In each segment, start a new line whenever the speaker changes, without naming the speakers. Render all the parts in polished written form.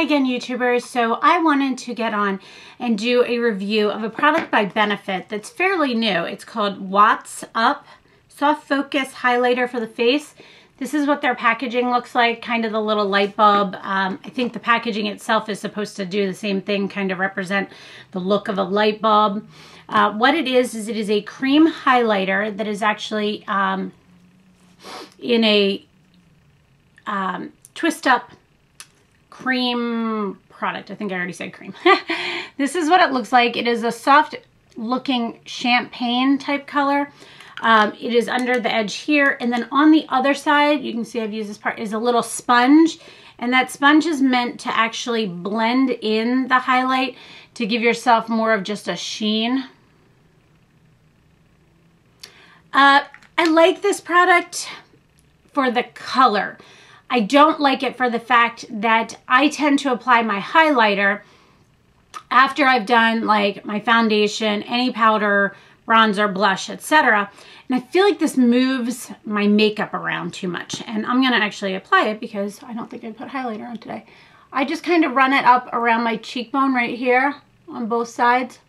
Hi again, YouTubers. So I wanted to get on and do a review of a product by Benefit that's fairly new. It's called Whatt's Up Soft Focus Highlighter for the Face. This is what their packaging looks like, kind of the little light bulb. I think the packaging itself is supposed to do the same thing, kind of represent the look of a light bulb. What it is it is a cream highlighter that is actually in a twist up cream product. I think I already said cream. This is what it looks like. It is a soft looking champagne type color. It is under the edge here, and then on the other side, you can see I've used this part, is a little sponge, and that sponge is meant to actually blend in the highlight to give yourself more of just a sheen. I like this product for the color. I don't like it for the fact that I tend to apply my highlighter after I've done like my foundation, any powder, bronzer, blush, etc. And I feel like this moves my makeup around too much. And I'm going to actually apply it because I don't think I put highlighter on today. I just kind of run it up around my cheekbone right here on both sides.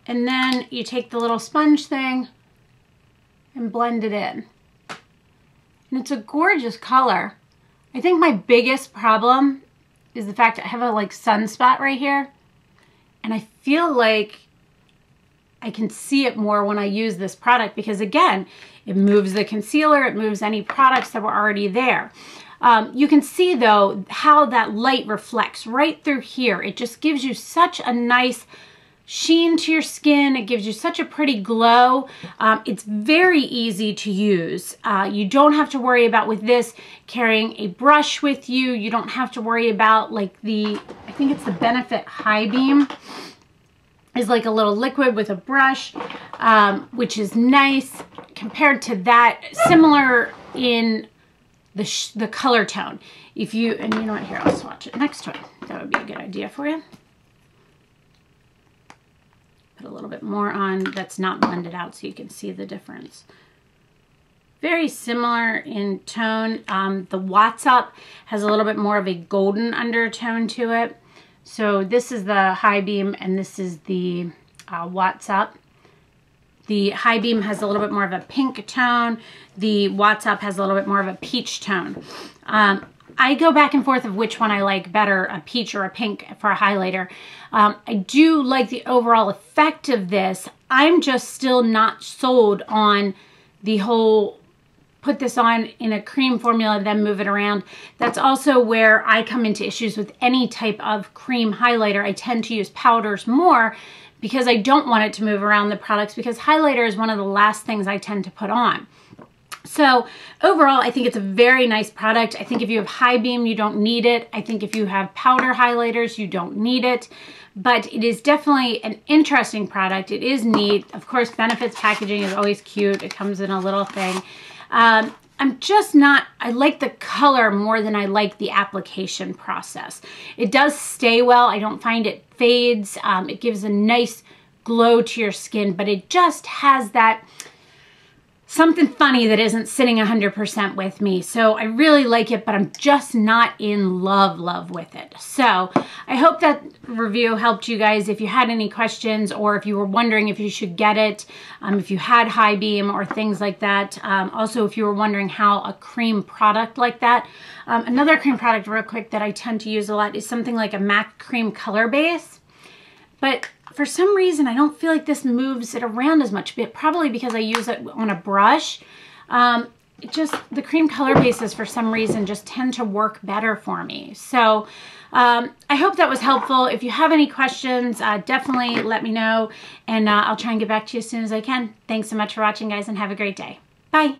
And then you take the little sponge thing and blend it in. And it's a gorgeous color. I think my biggest problem is the fact that I have a like sunspot right here. And I feel like I can see it more when I use this product because again, it moves the concealer, it moves any products that were already there. You can see though how that light reflects right through here. It just gives you such a nice sheen to your skin. It gives you such a pretty glow. It's very easy to use. You don't have to worry about with this carrying a brush with you. You don't have to worry about like I think it's the Benefit High Beam is like a little liquid with a brush, which is nice compared to that, similar in the color tone. And you know what, here, I'll swatch it next to it. That would be a good idea for you. Put a little bit more on that's not blended out so you can see the difference. Very similar in tone. The Whatt's Up has a little bit more of a golden undertone to it. So this is the High Beam and this is the Whatt's Up. The High Beam has a little bit more of a pink tone. The Whatt's Up has a little bit more of a peach tone. I go back and forth of which one I like better, a peach or a pink for a highlighter. I do like the overall effect of this. I'm just still not sold on the whole put this on in a cream formula, then move it around. That's also where I come into issues with any type of cream highlighter. I tend to use powders more because I don't want it to move around the products because highlighter is one of the last things I tend to put on. So overall, I think it's a very nice product. I think if you have High Beam, you don't need it. I think if you have powder highlighters, you don't need it. But it is definitely an interesting product. It is neat. Of course, Benefit's packaging is always cute. It comes in a little thing. I'm just not, I like the color more than I like the application process. It does stay well. I don't find it fades. It gives a nice glow to your skin, but it just has that something funny that isn't sitting 100% with me. So I really like it, but I'm just not in love with it. So I hope that review helped you guys. If you had any questions or if you were wondering if you should get it, if you had High Beam or things like that. Also, if you were wondering how a cream product like that. Another cream product real quick that I tend to use a lot is something like a MAC Cream Color Base. But for some reason, I don't feel like this moves it around as much, but probably because I use it on a brush. The cream color bases for some reason just tend to work better for me. So I hope that was helpful. If you have any questions, definitely let me know, and I'll try and get back to you as soon as I can. Thanks so much for watching, guys, and have a great day. Bye.